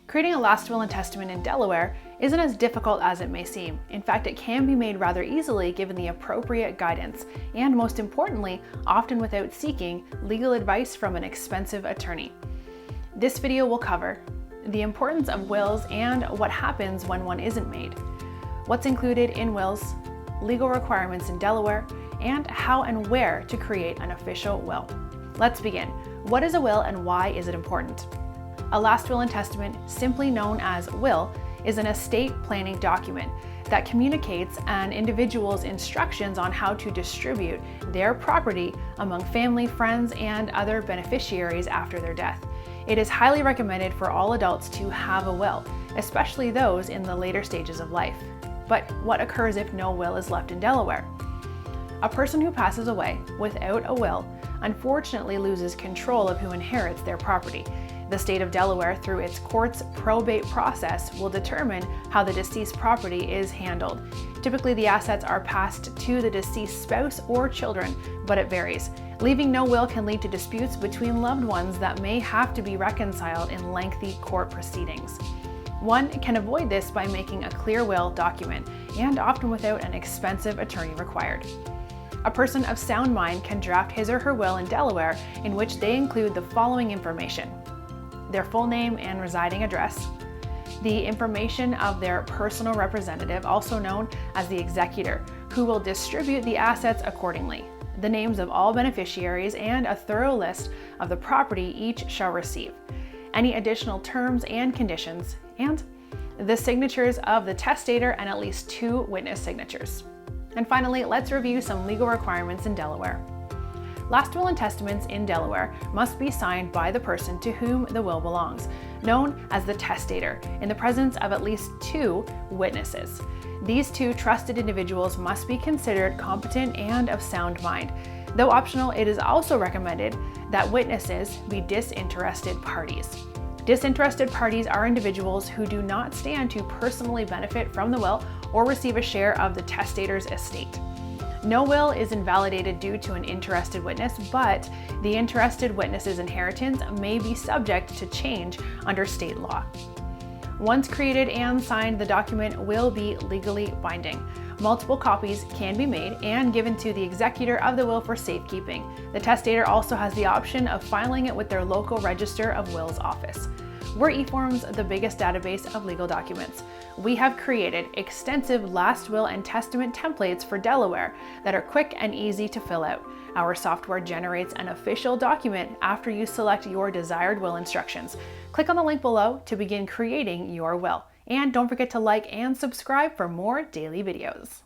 Creating a last will and testament in Delaware isn't as difficult as it may seem. In fact, it can be made rather easily given the appropriate guidance, and most importantly, often without seeking legal advice from an expensive attorney. This video will cover the importance of wills and what happens when one isn't made, what's included in wills, legal requirements in Delaware, and how and where to create an official will. Let's begin. What is a will and why is it important? A last will and testament, simply known as will, is an estate planning document that communicates an individual's instructions on how to distribute their property among family, friends, and other beneficiaries after their death. It is highly recommended for all adults to have a will, especially those in the later stages of life. But what occurs if no will is left in Delaware? A person who passes away without a will unfortunately loses control of who inherits their property. The state of Delaware, through its court's probate process, will determine how the deceased property is handled. Typically, the assets are passed to the deceased spouse or children, but it varies. Leaving no will can lead to disputes between loved ones that may have to be reconciled in lengthy court proceedings. One can avoid this by making a clear will document, and often without an expensive attorney required. A person of sound mind can draft his or her will in Delaware, in which they include the following information: their full name and residing address, the information of their personal representative, also known as the executor, who will distribute the assets accordingly, the names of all beneficiaries, and a thorough list of the property each shall receive, any additional terms and conditions, and the signatures of the testator and at least 2 witness signatures. And finally, let's review some legal requirements in Delaware. Last will and testaments in Delaware must be signed by the person to whom the will belongs, known as the testator, in the presence of at least 2 witnesses. These 2 trusted individuals must be considered competent and of sound mind. Though optional, it is also recommended that witnesses be disinterested parties. Disinterested parties are individuals who do not stand to personally benefit from the will or receive a share of the testator's estate. No will is invalidated due to an interested witness, but the interested witness's inheritance may be subject to change under state law. Once created and signed, the document will be legally binding. Multiple copies can be made and given to the executor of the will for safekeeping. The testator also has the option of filing it with their local Register of Wills office. We're eForms, the biggest database of legal documents. We have created extensive last will and testament templates for Delaware that are quick and easy to fill out. Our software generates an official document after you select your desired will instructions. Click on the link below to begin creating your will. And don't forget to like and subscribe for more daily videos.